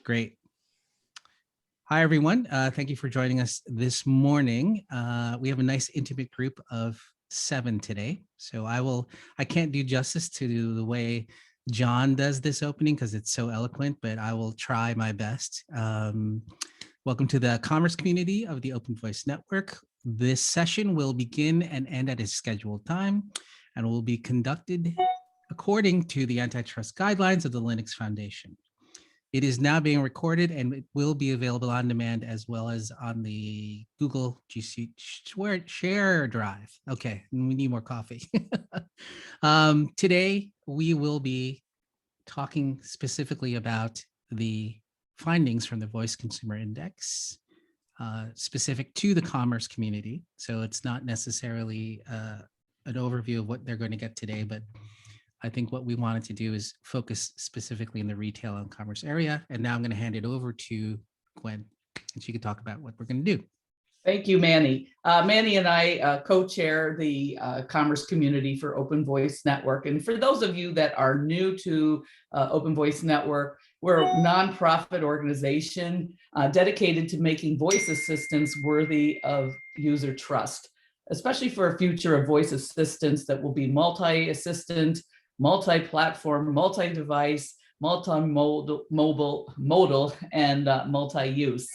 Great. Hi, everyone. Thank you for joining us this morning. We have a nice intimate group of 7 today. So I can't do justice to the way Jon does this opening because it's so eloquent, but I will try my best. Welcome to the commerce community of the Open Voice Network. This session will begin and end at a scheduled time and will be conducted according to the antitrust guidelines of the Linux Foundation. It is now being recorded and it will be available on demand as well as on the Google GC Share Drive. Okay, we need more coffee. Today, we will be talking specifically about the findings from the Voice Consumer Index, specific to the commerce community. So it's not necessarily an overview of what they're going to get today, but I think what we wanted to do is focus specifically in the retail and commerce area. And now I'm going to hand it over to Gwen, and she can talk about what we're going to do. Thank you, Manny. Manny and I co-chair the commerce community for Open Voice Network. And for those of you that are new to Open Voice Network, we're a nonprofit organization dedicated to making voice assistants worthy of user trust, especially for a future of voice assistants that will be multi-assistant, multi-platform, multi-device, multi-modal, and multi-use.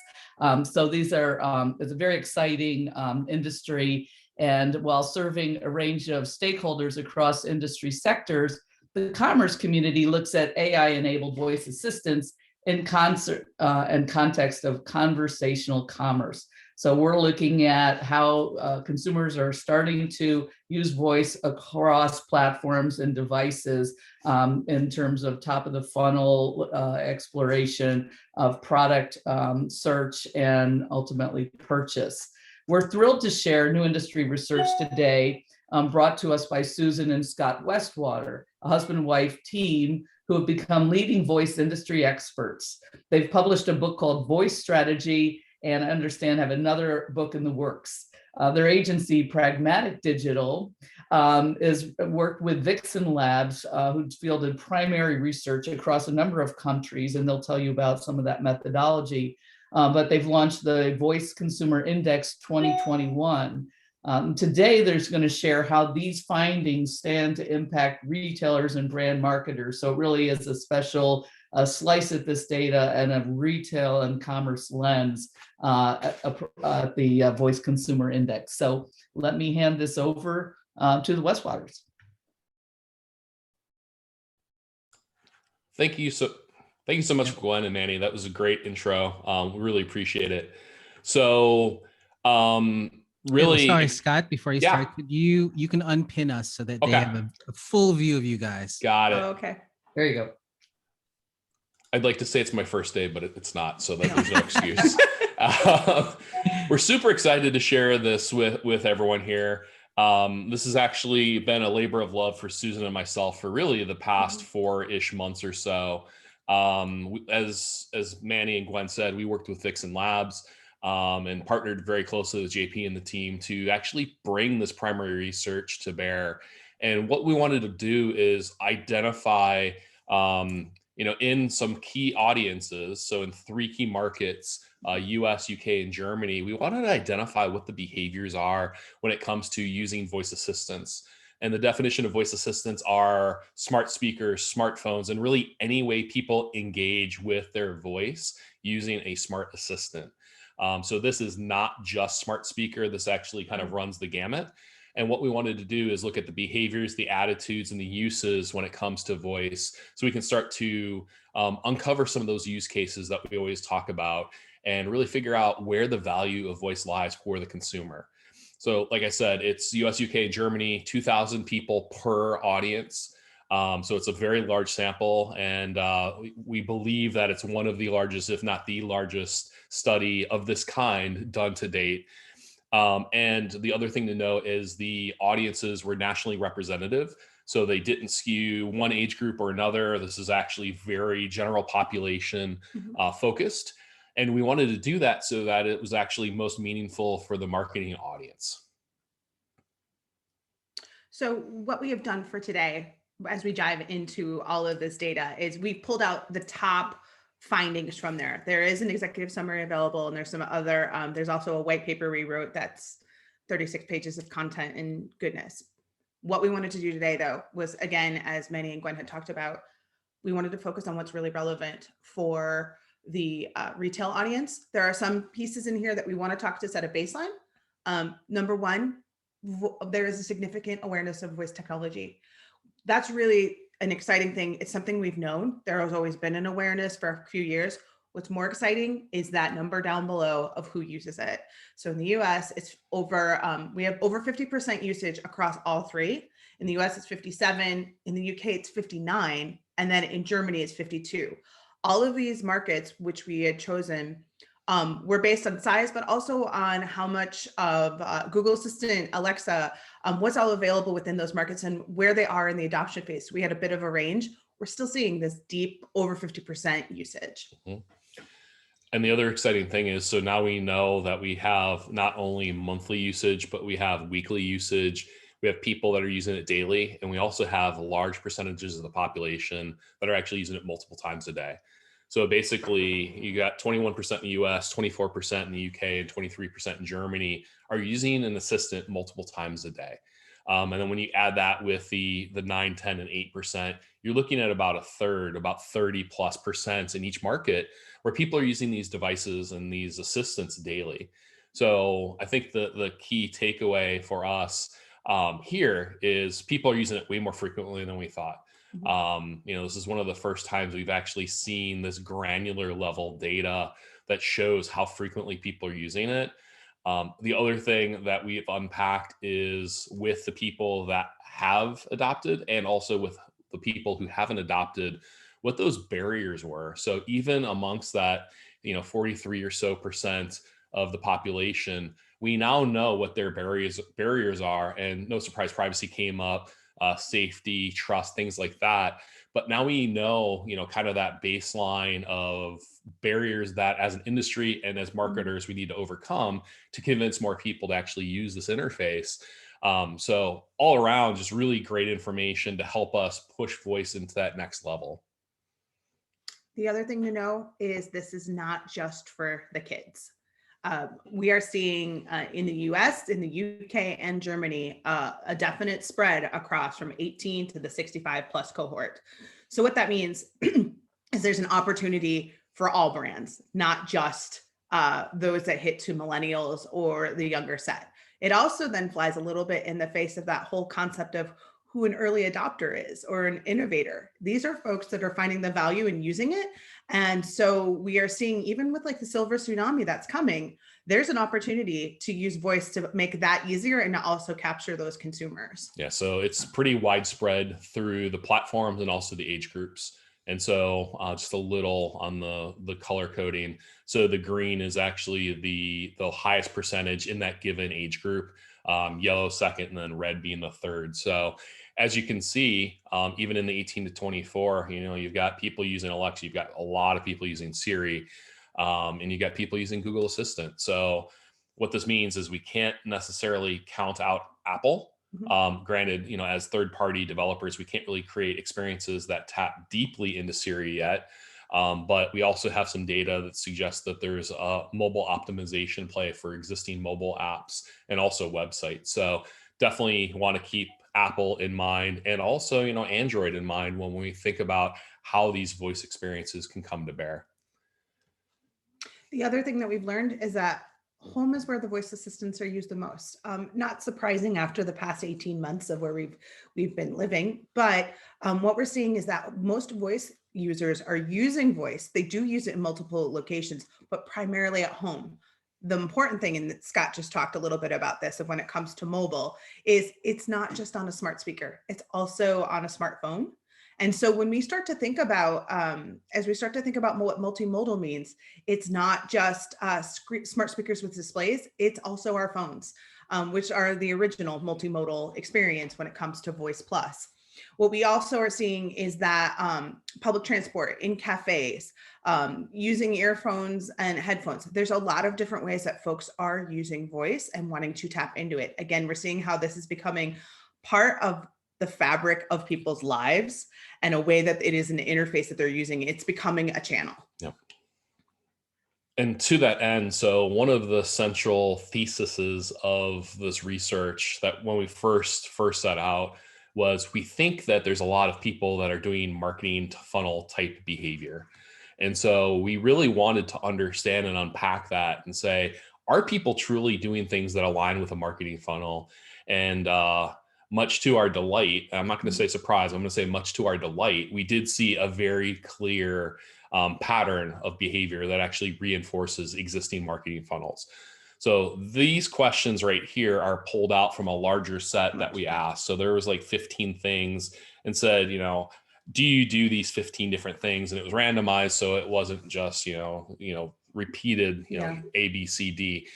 So these are, it's a very exciting industry. And while serving a range of stakeholders across industry sectors, the commerce community looks at AI-enabled voice assistants in concert and context of conversational commerce. So we're looking at how consumers are starting to use voice across platforms and devices in terms of top of the funnel exploration of product search and ultimately purchase. We're thrilled to share new industry research today brought to us by Susan and Scott Westwater, a husband and wife team who have become leading voice industry experts. They've published a book called Voice Strategy, and I understand have another book in the works. Their agency, Pragmatic Digital, is worked with Vixen Labs, who's fielded primary research across a number of countries, and they'll tell you about some of that methodology. But they've launched the Voice Consumer Index 2021. Today, they're going to share how these findings stand to impact retailers and brand marketers. So it really is a special slice at this data and a retail and commerce lens at the Voice Consumer Index. So let me hand this over to the Westwaters. Thank you so much, Gwen and Manny. That was a great intro. We really appreciate it. So really, sorry, Scott, before you start, you can unpin us so that they have a full view of you guys. Got it. Oh, okay, there you go. I'd like to say it's my first day, but it's not, so that there's no excuse. We're super excited to share this with everyone here. This has actually been a labor of love for Susan and myself for really the past 4-ish months or so. As Manny and Gwen said, we worked with Vixen Labs and partnered very closely with JP and the team to actually bring this primary research to bear. And what we wanted to do is identify in some key audiences, so in 3 key markets, US, UK, and Germany, we wanted to identify what the behaviors are when it comes to using voice assistants. And the definition of voice assistants are smart speakers, smartphones, and really any way people engage with their voice using a smart assistant. So this is not just smart speaker. This actually kind of runs the gamut. And what we wanted to do is look at the behaviors, the attitudes, and the uses when it comes to voice, so we can start to uncover some of those use cases that we always talk about and really figure out where the value of voice lies for the consumer. So like I said, it's US, UK, Germany, 2,000 people per audience. So it's a very large sample, and we believe that it's one of the largest, if not the largest, study of this kind done to date. And the other thing to note is the audiences were nationally representative. So they didn't skew one age group or another. This is actually very general population focused. And we wanted to do that so that it was actually most meaningful for the marketing audience. So what we have done for today, as we dive into all of this data, is we've pulled out the top findings from there. There is an executive summary available, and there's some other, there's also a white paper we wrote that's 36 pages of content and goodness. What we wanted to do today, though, was, again, as Manny and Gwen had talked about, we wanted to focus on what's really relevant for the retail audience. There are some pieces in here that we want to talk to set a baseline. Number one, there is a significant awareness of voice technology. That's really an exciting thing. It's something we've known. There has always been an awareness for a few years. What's more exciting is that number down below of who uses it. So in the US, it's over, we have over 50% usage across all three. In the US, it's 57. In the UK, it's 59. And then in Germany, it's 52. All of these markets, which we had chosen, were based on size, but also on how much of Google Assistant, Alexa, what's all available within those markets and where they are in the adoption phase. We had a bit of a range. We're still seeing this deep over 50% usage. Mm-hmm. And the other exciting thing is, so now we know that we have not only monthly usage, but we have weekly usage. We have people that are using it daily, and we also have large percentages of the population that are actually using it multiple times a day. So basically, you got 21% in the US, 24% in the UK, and 23% in Germany are using an assistant multiple times a day. And then when you add that with the 9, 10, and 8%, you're looking at about a third, about 30+% in each market where people are using these devices and these assistants daily. So I think the key takeaway for us here is people are using it way more frequently than we thought. This is one of the first times we've actually seen this granular level data that shows how frequently people are using it. The other thing that we've unpacked is with the people that have adopted and also with the people who haven't adopted, what those barriers were. So even amongst that, 43 or so percent of the population, we now know what their barriers are. And no surprise, privacy came up, safety, trust, things like that. But now we know, kind of that baseline of barriers that as an industry and as marketers, we need to overcome to convince more people to actually use this interface. So all around, just really great information to help us push voice into that next level. The other thing to know is this is not just for the kids. We are seeing in the US, in the UK, and Germany, a definite spread across from 18 to the 65 plus cohort. So what that means is there's an opportunity for all brands, not just those that hit to millennials or the younger set. It also then flies a little bit in the face of that whole concept of who an early adopter is or an innovator. These are folks that are finding the value in using it. And so we are seeing, even with like the silver tsunami that's coming, there's an opportunity to use voice to make that easier and to also capture those consumers. Yeah, so it's pretty widespread through the platforms and also the age groups. And so just a little on the color coding. So the green is actually the highest percentage in that given age group, yellow second, and then red being the third. So as you can see, even in the 18 to 24, you've got people using Alexa, you've got a lot of people using Siri, and you got people using Google Assistant. So what this means is we can't necessarily count out Apple. Granted, as third-party developers, we can't really create experiences that tap deeply into Siri yet. But we also have some data that suggests that there's a mobile optimization play for existing mobile apps and also websites. So definitely want to keep Apple in mind and also, Android in mind when we think about how these voice experiences can come to bear. The other thing that we've learned is that home is where the voice assistants are used the most. Not surprising after the past 18 months of where we've been living, but what we're seeing is that most voice users are using voice. They do use it in multiple locations, but primarily at home. The important thing, and Scott just talked a little bit about this, of when it comes to mobile, is it's not just on a smart speaker, it's also on a smartphone. And so when we start to think about, as we start to think about what multimodal means, it's not just smart speakers with displays, it's also our phones, which are the original multimodal experience when it comes to Voice Plus. What we also are seeing is that public transport, in cafes, using earphones and headphones, there's a lot of different ways that folks are using voice and wanting to tap into it. Again, we're seeing how this is becoming part of the fabric of people's lives and a way that it is an interface that they're using. It's becoming a channel. Yep. And to that end, so one of the central theses of this research that when we first set out was we think that there's a lot of people that are doing marketing to funnel type behavior. And so we really wanted to understand and unpack that and say, are people truly doing things that align with a marketing funnel? And much to our delight, I'm not going to say surprise, I'm going to say much to our delight, we did see a very clear pattern of behavior that actually reinforces existing marketing funnels. So these questions right here are pulled out from a larger set that we asked. So there was like 15 things and said, do you do these 15 different things? And it was randomized. So it wasn't just, repeated, A, B, C, D.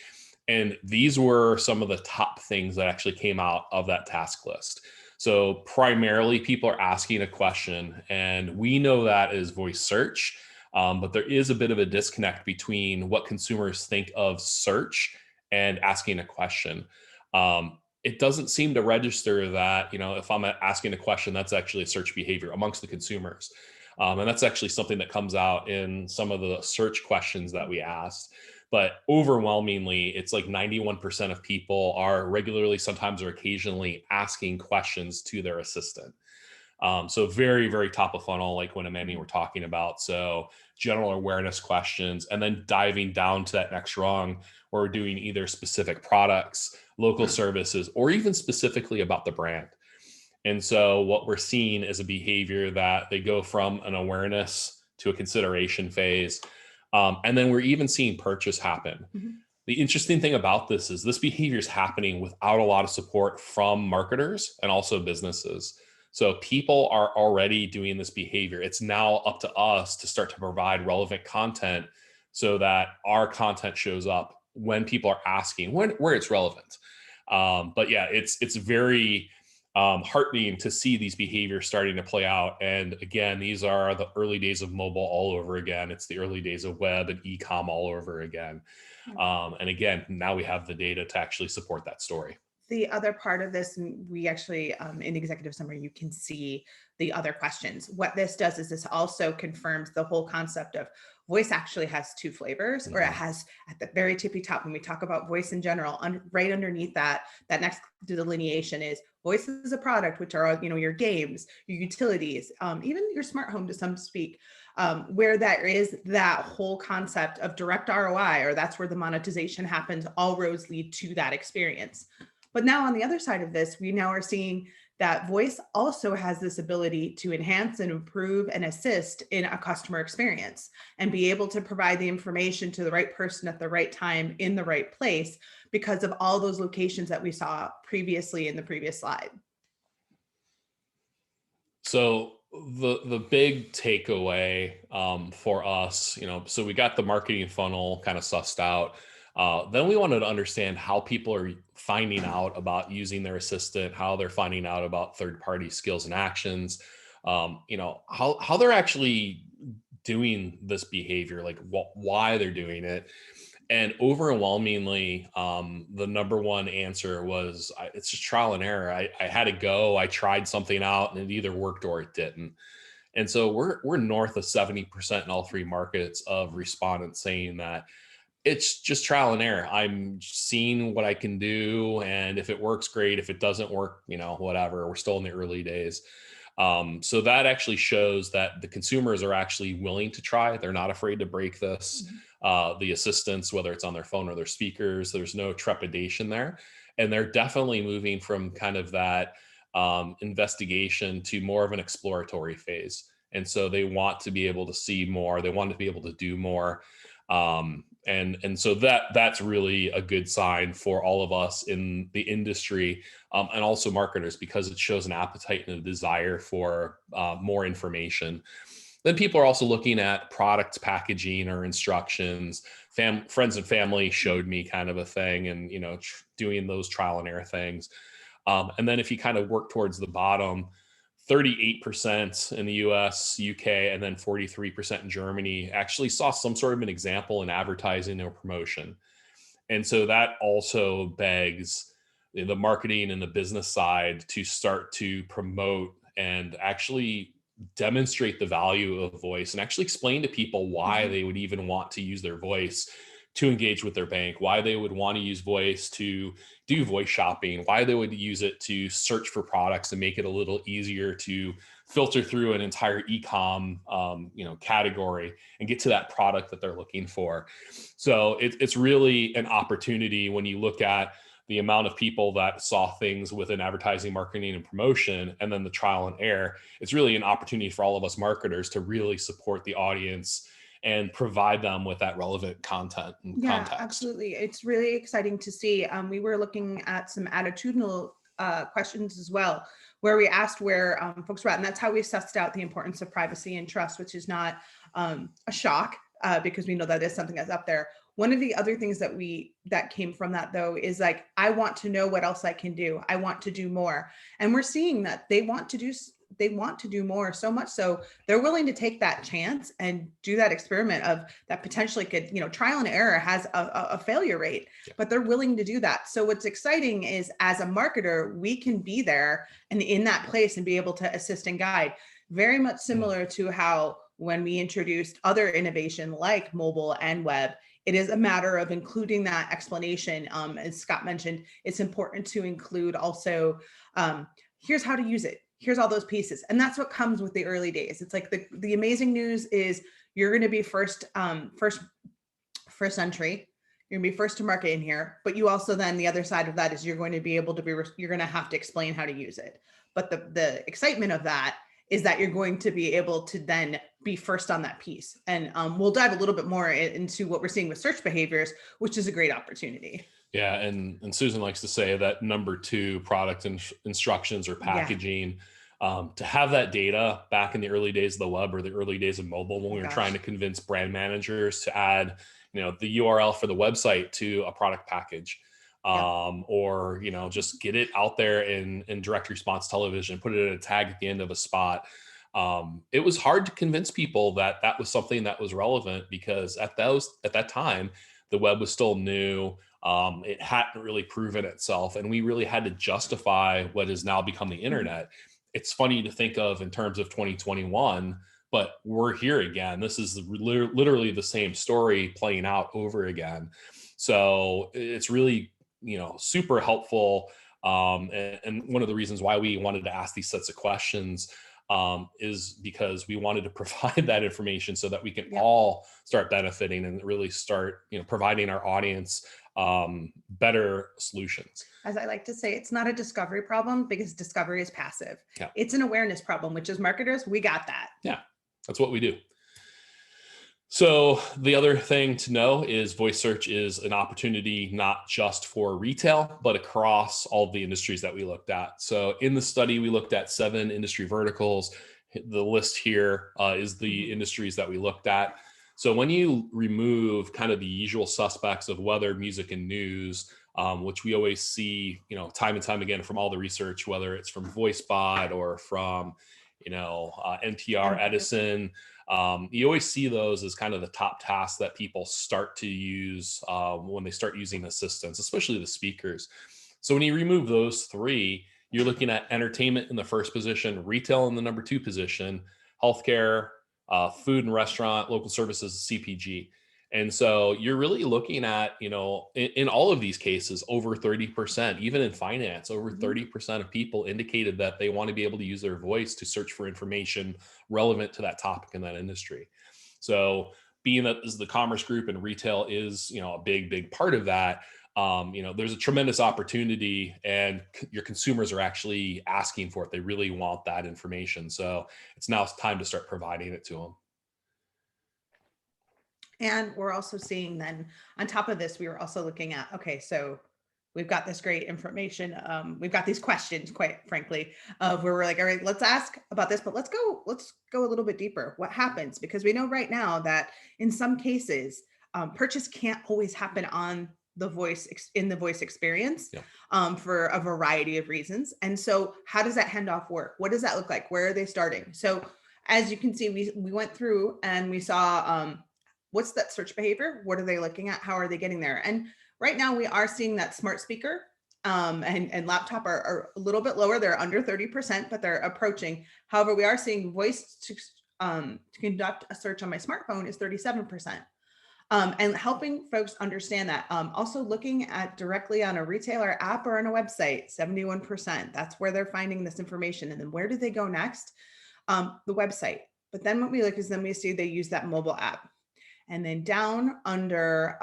And these were some of the top things that actually came out of that task list. So primarily people are asking a question, and we know that is voice search. But there is a bit of a disconnect between what consumers think of search and asking a question. It doesn't seem to register that, if I'm asking a question, that's actually a search behavior amongst the consumers. And that's actually something that comes out in some of the search questions that we asked. But overwhelmingly, it's like 91% of people are regularly, sometimes or occasionally asking questions to their assistant. So very, very top of funnel, like when Amanda were talking about. So general awareness questions, and then diving down to that next rung where we're doing either specific products, local services, or even specifically about the brand. And so what we're seeing is a behavior that they go from an awareness to a consideration phase. And then we're even seeing purchase happen. Mm-hmm. The interesting thing about this is this behavior is happening without a lot of support from marketers and also businesses. So people are already doing this behavior. It's now up to us to start to provide relevant content so that our content shows up when people are asking, where it's relevant. But yeah, it's very heartening to see these behaviors starting to play out. And again, these are the early days of mobile all over again. It's the early days of web and e-com all over again. And again, now we have the data to actually support that story. The other part of this, we actually, in the executive summary, you can see the other questions. What this does is this also confirms the whole concept of voice actually has two flavors, or it has at the very tippy top, when we talk about voice in general, right underneath that next delineation is voice is a product, which are, your games, your utilities, even your smart home to some speak, where there is that whole concept of direct ROI, or that's where the monetization happens. All roads lead to that experience. But now on the other side of this, we now are seeing that voice also has this ability to enhance and improve and assist in a customer experience and be able to provide the information to the right person at the right time in the right place because of all those locations that we saw previously in the previous slide. So the big takeaway for us, so we got the marketing funnel kind of sussed out. Then we wanted to understand how people are finding out about using their assistant, how they're finding out about third-party skills and actions, how they're actually doing this behavior, like why they're doing it. And overwhelmingly, the number one answer was, it's just trial and error. I had to go, I tried something out and it either worked or it didn't. And so we're north of 70% in all three markets of respondents saying that it's just trial and error. I'm seeing what I can do. And if it works, great. If it doesn't work, whatever, we're still in the early days. So that actually shows that the consumers are actually willing to try. They're not afraid to break this. The assistants, whether it's on their phone or their speakers, there's no trepidation there. And they're definitely moving from kind of that investigation to more of an exploratory phase. And so they want to be able to see more. They want to be able to do more. And so that's really a good sign for all of us in the industry and also marketers, because it shows an appetite and a desire for more information. Then people are also looking at product packaging or instructions. Friends and family showed me kind of a thing, and doing those trial and error things. And then if you kind of work towards the bottom, 38% in the US, UK, and then 43% in Germany actually saw some sort of an example in advertising or promotion. And so that also begs, the marketing and the business side to start to promote and actually demonstrate the value of voice and actually explain to people why they would even want to use their voice to engage with their bank, why they would want to use voice to do voice shopping, why they would use it to search for products and make it a little easier to filter through an entire e-com category and get to that product that they're looking for. So it's really an opportunity when you look at the amount of people that saw things within advertising, marketing, and promotion, and then the trial and error. It's really an opportunity for all of us marketers to really support the audience and provide them with that relevant content and context. Absolutely. It's really exciting to see. We were looking at some attitudinal questions as well, where we asked where folks were at, and that's how we sussed out the importance of privacy and trust, which is not a shock because we know that is something that's up there. One of the other things that came from that though is like, I want to know what else I can do. I want to do more. And we're seeing that they want to do more, so much so they're willing to take that chance and do that experiment of that potentially could, trial and error has a failure rate, but they're willing to do that. So what's exciting is as a marketer, we can be there and in that place and be able to assist and guide, very much similar to how when we introduced other innovation like mobile and web, it is a matter of including that explanation. As Scott mentioned, it's important to include also, here's how to use it. Here's all those pieces. And that's what comes with the early days. It's like the amazing news is you're going to be first entry. You're going to be first to market in here, but you also then the other side of that is you're going to have to explain how to use it. But the excitement of that is that you're going to be able to then be first on that piece. And we'll dive a little bit more into what we're seeing with search behaviors, which is a great opportunity. Yeah, and Susan likes to say that number 2, product instructions or packaging, to have that data back in the early days of the web or the early days of mobile when we were trying to convince brand managers to add, the URL for the website to a product package. Or just get it out there in direct response television, put it in a tag at the end of a spot. It was hard to convince people that that was something that was relevant because at that time the web was still new. It hadn't really proven itself, and we really had to justify what has now become the internet. It's funny to think of in terms of 2021, but we're here again. This is literally the same story playing out over again. So it's really super helpful. And one of the reasons why we wanted to ask these sets of questions is because we wanted to provide that information so that we can all start benefiting and really start, providing our audience better solutions. As I like to say, it's not a discovery problem because discovery is passive. Yeah. It's an awareness problem, which as marketers, we got that. Yeah, that's what we do. So the other thing to know is voice search is an opportunity not just for retail, but across all of the industries that we looked at. So in the study, we looked at 7 industry verticals. The list here is the industries that we looked at. So when you remove kind of the usual suspects of weather, music, and news, which we always see, time and time again from all the research, whether it's from VoiceBot or from, NPR, Edison, you always see those as kind of the top tasks that people start to use when they start using assistants, especially the speakers. So when you remove those 3, you're looking at entertainment in the first position, retail in the number 2 position, healthcare, food and restaurant, local services, CPG. And so you're really looking at, in all of these cases, over 30%, even in finance, over 30% of people indicated that they want to be able to use their voice to search for information relevant to that topic in that industry. So being that this is the commerce group and retail is, a big part of that, there's a tremendous opportunity and your consumers are actually asking for it. They really want that information. So it's now time to start providing it to them. And we're also seeing then on top of this, we were also looking at, okay, so we've got this great information. We've got these questions, quite frankly, of where we're like, all right, let's ask about this, but let's go a little bit deeper. What happens? Because we know right now that in some cases, purchase can't always happen on the voice experience for a variety of reasons. And so how does that handoff work? What does that look like? Where are they starting? So as you can see, we went through and we saw, what's that search behavior? What are they looking at? How are they getting there? And right now we are seeing that smart speaker and laptop are a little bit lower. They're under 30%, but they're approaching. However, we are seeing voice to conduct a search on my smartphone is 37%. And helping folks understand that. Also looking at directly on a retailer app or on a website, 71%. That's where they're finding this information. And then where do they go next? The website. But then what we look is then we see they use that mobile app. And then down under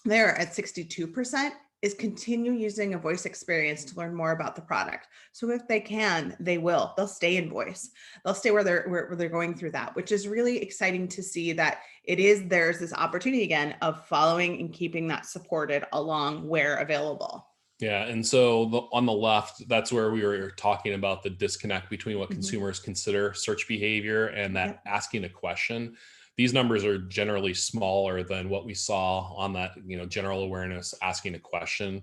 there at 62% is continue using a voice experience to learn more about the product. So if they can, they will. They'll stay in voice. They'll stay where they're going through that, which is really exciting to see that there's this opportunity again of following and keeping that supported along where available. Yeah, and so on the left, that's where we were talking about the disconnect between what Mhm. consumers consider search behavior and that asking a question. These numbers are generally smaller than what we saw on that, general awareness asking a question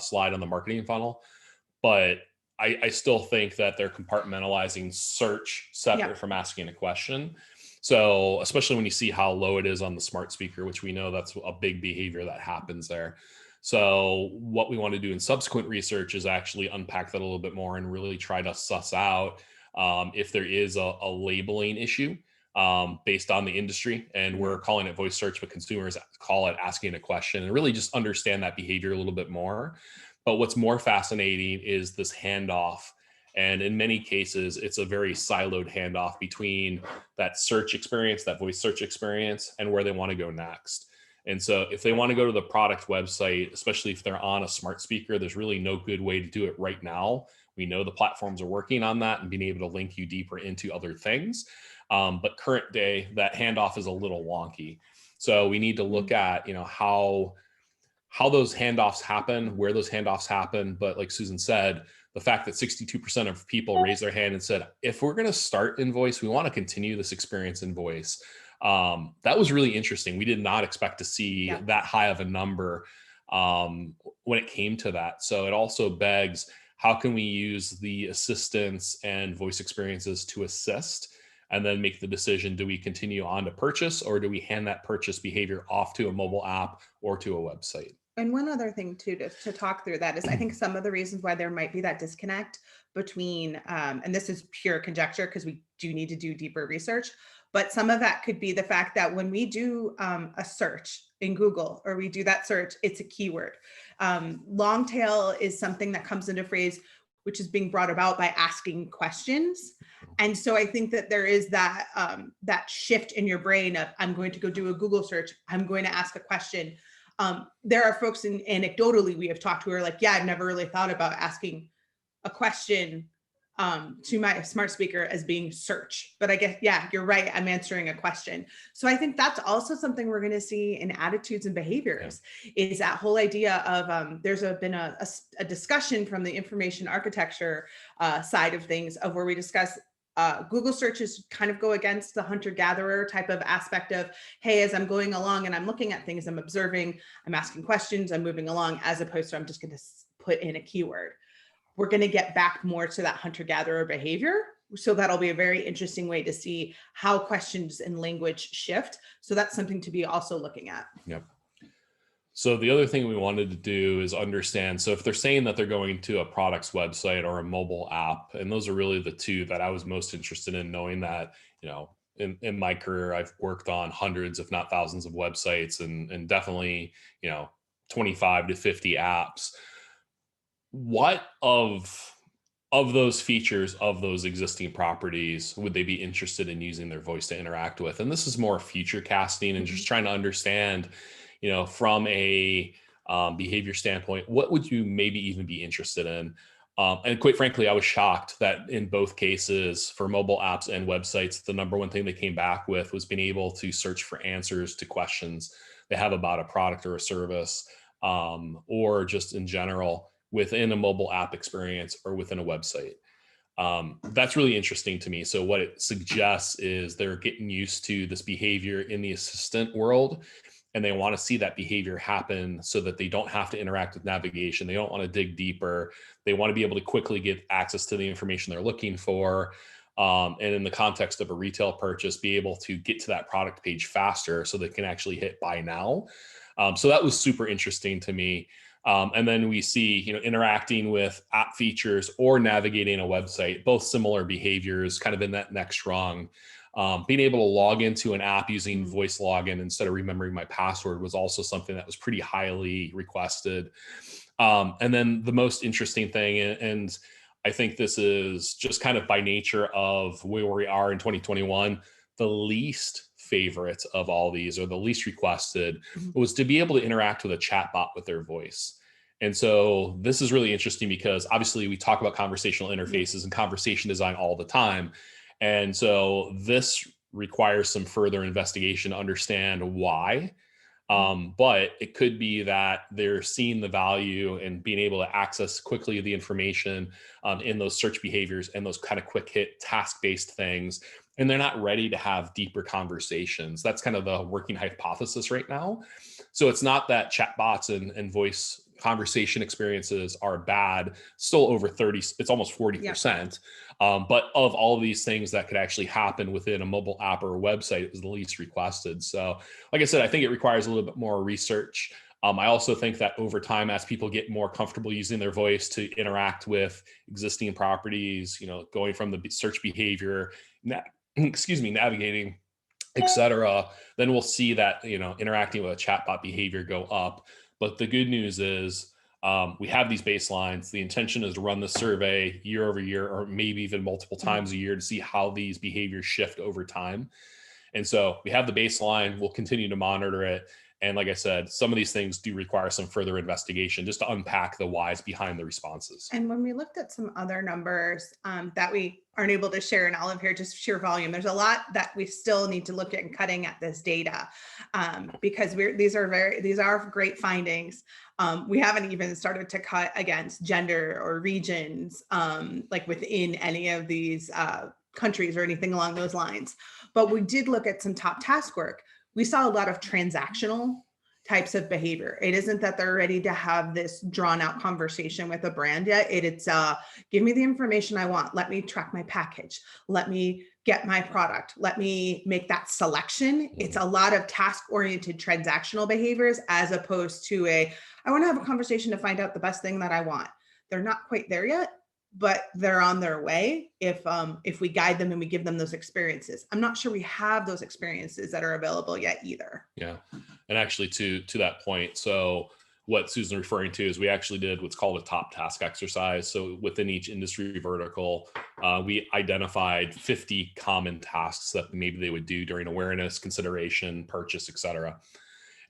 slide on the marketing funnel. But I still think that they're compartmentalizing search separate from asking a question. So especially when you see how low it is on the smart speaker, which we know that's a big behavior that happens there. So what we want to do in subsequent research is actually unpack that a little bit more and really try to suss out if there is a labeling issue based on the industry. And we're calling it voice search, but consumers call it asking a question, and really just understand that behavior a little bit more. But what's more fascinating is this handoff. And in many cases, it's a very siloed handoff between that search experience, that voice search experience, and where they want to go next. And so if they want to go to the product website, especially if they're on a smart speaker, there's really no good way to do it right now. We know the platforms are working on that and being able to link you deeper into other things. But current day, that handoff is a little wonky. So we need to look at, how those handoffs happen, where those handoffs happen. But like Susan said, the fact that 62% of people raised their hand and said, if we're going to start in voice, we want to continue this experience in voice. That was really interesting. We did not expect to see that high of a number when it came to that. So it also begs, how can we use the assistance and voice experiences to assist and then make the decision, do we continue on to purchase, or do we hand that purchase behavior off to a mobile app or to a website? And one other thing too, to talk through that is I think some of the reasons why there might be that disconnect between, and this is pure conjecture because we do need to do deeper research, but some of that could be the fact that when we do a search in Google or we do that search, it's a keyword. Long tail is something that comes into phrase, which is being brought about by asking questions. And so I think that there is that that shift in your brain of, I'm going to go do a Google search, I'm going to ask a question. There are folks anecdotally we have talked to who are like, yeah, I've never really thought about asking a question to my smart speaker as being search, but I guess, yeah, you're right. I'm answering a question. So I think that's also something we're going to see in attitudes and behaviors is that whole idea of there's been a discussion from the information architecture side of things of where we discuss Google searches kind of go against the hunter-gatherer type of aspect of, hey, as I'm going along and I'm looking at things, I'm observing, I'm asking questions, I'm moving along, as opposed to I'm just going to put in a keyword. We're going to get back more to that hunter-gatherer behavior. So that'll be a very interesting way to see how questions and language shift. So that's something to be also looking at. Yep. So the other thing we wanted to do is understand, so if they're saying that they're going to a product's website or a mobile app, and those are really the two that I was most interested in, knowing that, in my career, I've worked on hundreds, if not thousands of websites and definitely, 25 to 50 apps. What of those features of those existing properties would they be interested in using their voice to interact with? And this is more future casting and just trying to understand, from a behavior standpoint, what would you maybe even be interested in? And quite frankly, I was shocked that in both cases for mobile apps and websites, the number one thing they came back with was being able to search for answers to questions they have about a product or a service, or just in general within a mobile app experience or within a website. That's really interesting to me. So what it suggests is they're getting used to this behavior in the assistant world, and they want to see that behavior happen so that they don't have to interact with navigation. They don't want to dig deeper. They want to be able to quickly get access to the information they're looking for. And in the context of a retail purchase, be able to get to that product page faster so they can actually hit buy now. So that was super interesting to me. And then we see, interacting with app features or navigating a website, both similar behaviors kind of in that next rung. Being able to log into an app using voice login instead of remembering my password was also something that was pretty highly requested. And then the most interesting thing, and I think this is just kind of by nature of where we are in 2021, the least favorite of all these, or the least requested, was to be able to interact with a chatbot with their voice. And so this is really interesting because obviously we talk about conversational interfaces and conversation design all the time. And so this requires some further investigation to understand why. But it could be that they're seeing the value and being able to access quickly the information in those search behaviors and those kind of quick hit task-based things. And they're not ready to have deeper conversations. That's kind of the working hypothesis right now. So it's not that chatbots and voice conversation experiences are bad, still over 30, it's almost 40%. But of all of these things that could actually happen within a mobile app or a website, it was the least requested. So like I said, I think it requires a little bit more research. I also think that over time, as people get more comfortable using their voice to interact with existing properties, going from the search behavior, navigating, etc., then we'll see that, interacting with a chatbot behavior go up. But the good news is we have these baselines. The intention is to run the survey year over year, or maybe even multiple times a year, to see how these behaviors shift over time. And so we have the baseline. We'll continue to monitor it. And like I said, some of these things do require some further investigation just to unpack the whys behind the responses. And when we looked at some other numbers that we aren't able to share in all of here, just sheer volume, there's a lot that we still need to look at in cutting at this data because these are great findings. We haven't even started to cut against gender or regions like within any of these countries or anything along those lines. But we did look at some top task work. We saw a lot of transactional types of behavior. It isn't that they're ready to have this drawn out conversation with a brand yet. It's give me the information I want. Let me track my package. Let me get my product. Let me make that selection. It's a lot of task-oriented transactional behaviors as opposed to I want to have a conversation to find out the best thing that I want. They're not quite there yet, but they're on their way if we guide them and we give them those experiences. I'm not sure we have those experiences that are available yet either. Yeah. And actually to that point, so what Susan's referring to is we actually did what's called a top task exercise. So within each industry vertical, we identified 50 common tasks that maybe they would do during awareness, consideration, purchase, et cetera.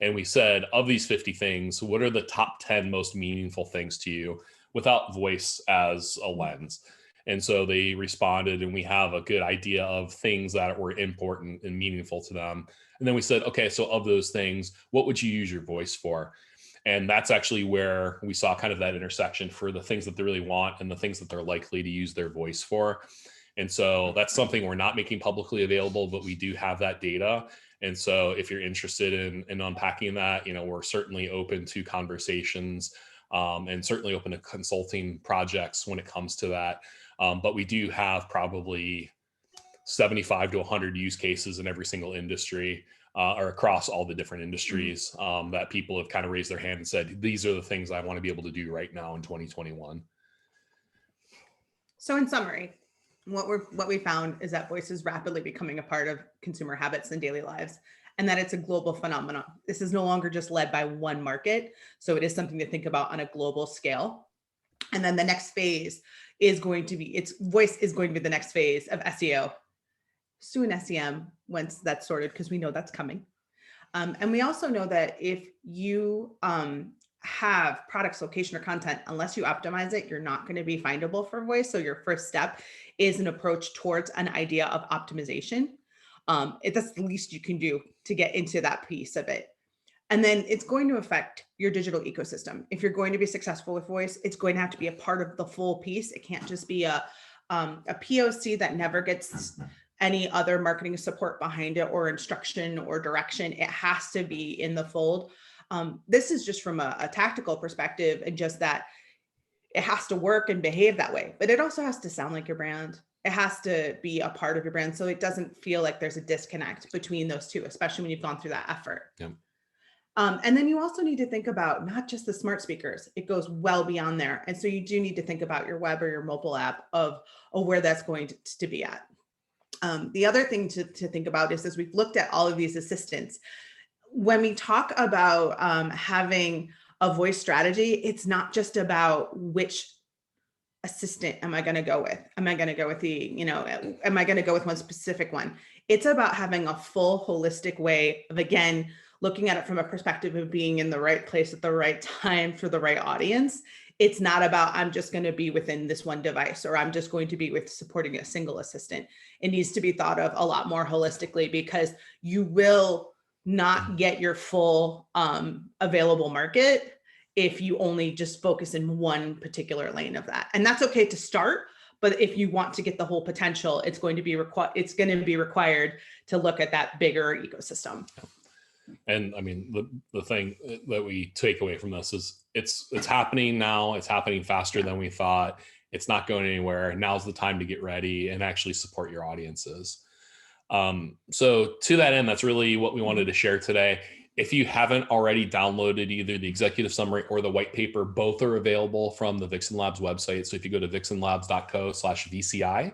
And we said, of these 50 things, what are the top 10 most meaningful things to you without voice as a lens? And so they responded, and we have a good idea of things that were important and meaningful to them. And then we said, okay, so of those things, what would you use your voice for? And that's actually where we saw kind of that intersection for the things that they really want and the things that they're likely to use their voice for. And so that's something we're not making publicly available, but we do have that data. And so if you're interested in unpacking that, we're certainly open to conversations and certainly open to consulting projects when it comes to that. But we do have probably 75 to 100 use cases in every single industry or across all the different industries that people have kind of raised their hand and said, these are the things I want to be able to do right now in 2021. So in summary, what we found is that voice is rapidly becoming a part of consumer habits and daily lives, and that it's a global phenomenon. This is no longer just led by one market. So it is something to think about on a global scale. And then the next phase is going to be, voice is going to be the next phase of SEO, soon SEM, once that's sorted, because we know that's coming. And we also know that if you have products, location, or content, unless you optimize it, you're not going to be findable for voice. So your first step is an approach towards an idea of optimization. That's the least you can do to get into that piece of it. And then it's going to affect your digital ecosystem. If you're going to be successful with voice, it's going to have to be a part of the full piece. It can't just be a POC that never gets any other marketing support behind it or instruction or direction. It has to be in the fold. This is just from a tactical perspective, and just that it has to work and behave that way, but it also has to sound like your brand. It has to be a part of your brand. So it doesn't feel like there's a disconnect between those two, especially when you've gone through that effort. Yeah. And then you also need to think about not just the smart speakers, it goes well beyond there. And so you do need to think about your web or your mobile app of where that's going to be at. The other thing to think about is, as we've looked at all of these assistants, when we talk about having a voice strategy, it's not just about which assistant am I going to go with? Am I going to go with am I going to go with one specific one? It's about having a full holistic way of, again, looking at it from a perspective of being in the right place at the right time for the right audience. It's not about, I'm just going to be within this one device, or I'm just going to be with supporting a single assistant. It needs to be thought of a lot more holistically, because you will not get your full available market if you only just focus in one particular lane of that. And that's okay to start, but if you want to get the whole potential, it's going to be required to look at that bigger ecosystem. And I mean, the thing that we take away from this is it's happening now. It's happening faster than we thought. It's not going anywhere. Now's the time to get ready and actually support your audiences. So to that end, that's really what we wanted to share today. If you haven't already downloaded either the executive summary or the white paper, both are available from the Vixen Labs website. So if you go to vixenlabs.co/VCI,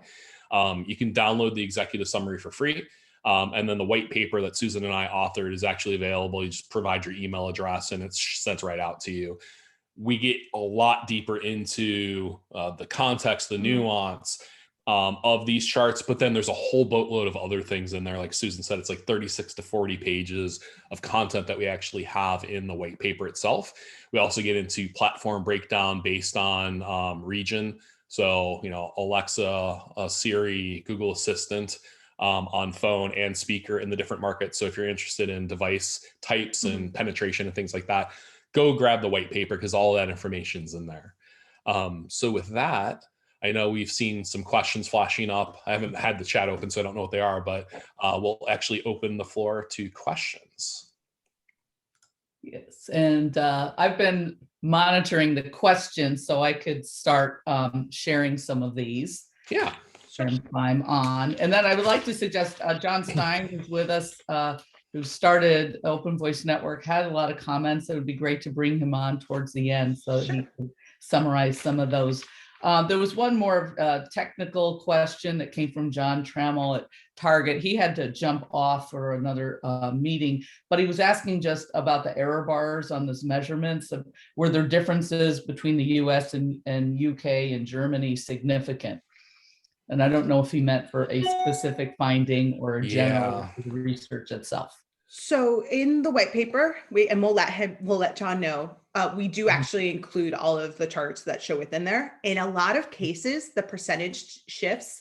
you can download the executive summary for free. And then the white paper that Susan and I authored is actually available. You just provide your email address and it's sent right out to you. We get a lot deeper into the context, the nuance of these charts, but then there's a whole boatload of other things in there. Like Susan said, it's like 36 to 40 pages of content that we actually have in the white paper itself. We also get into platform breakdown based on region. So, Alexa, Siri, Google Assistant, on phone and speaker in the different markets. So if you're interested in device types and penetration and things like that, go grab the white paper, because all of that information's in there. So with that, I know we've seen some questions flashing up. I haven't had the chat open, so I don't know what they are, but we'll actually open the floor to questions. Yes, and I've been monitoring the questions so I could start sharing some of these. Yeah. And I'm on. And then I would like to suggest Jon Stine, who's with us, who started Open Voice Network, had a lot of comments. It would be great to bring him on towards the end so he can summarize some of those. There was one more technical question that came from John Trammell at Target. He had to jump off for another meeting, but he was asking just about the error bars on those measurements. Were there differences between the US and UK and Germany significant? And I don't know if he meant for a specific finding or a general research itself. So in the white paper, we'll let Jon know, we do actually include all of the charts that show within there. In a lot of cases, the percentage shifts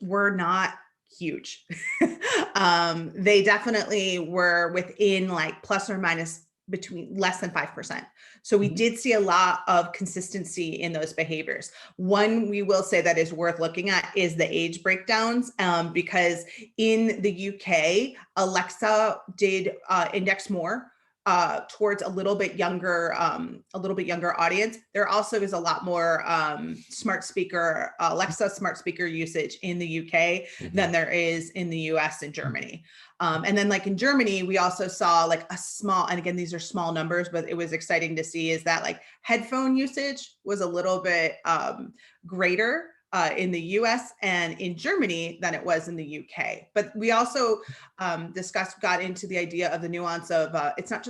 were not huge. They definitely were within like plus or minus between less than 5%. So we did see a lot of consistency in those behaviors. One we will say that is worth looking at is the age breakdowns, because in the UK, Alexa did index more towards a little bit younger audience. There also is a lot more Alexa smart speaker usage in the UK than there is in the US and Germany. And then like in Germany, we also saw like a small, and again, these are small numbers, but it was exciting to see is that like headphone usage was a little bit greater in the US and in Germany than it was in the UK. But we also got into the idea of the nuance of it's not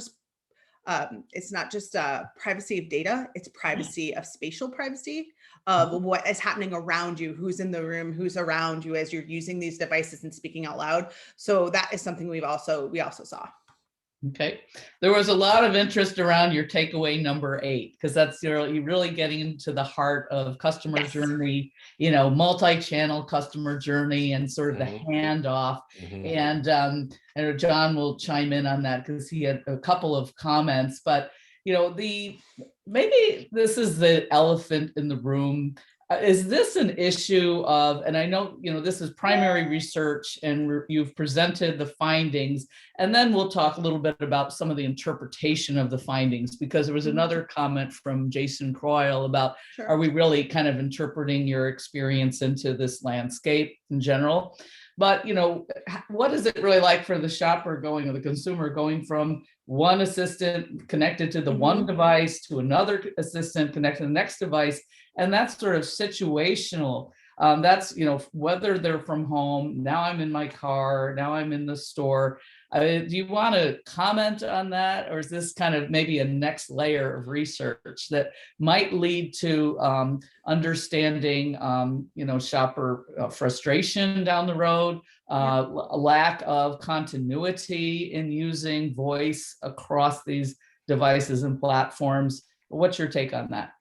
just privacy of data, it's privacy of spatial privacy of what is happening around you, who's in the room, who's around you as you're using these devices and speaking out loud. So that is something we also saw. Okay. There was a lot of interest around your takeaway number 8, because that's you're really getting into the heart of customer journey, multi-channel customer journey and sort of the handoff. And I know Jon will chime in on that because he had a couple of comments, but maybe this is the elephant in the room. Is this an issue of, and I know, this is primary research and you've presented the findings, and then we'll talk a little bit about some of the interpretation of the findings, because there was another comment from Jason Croyle about, are we really kind of interpreting your experience into this landscape in general? But, what is it really like for the shopper going, or the consumer going from one assistant connected to the one device to another assistant connected to the next device? And that's sort of situational. That's, whether they're from home, now I'm in my car, now I'm in the store. Do you want to comment on that? Or is this kind of maybe a next layer of research that might lead to understanding, shopper frustration down the road, a lack of continuity in using voice across these devices and platforms? What's your take on that?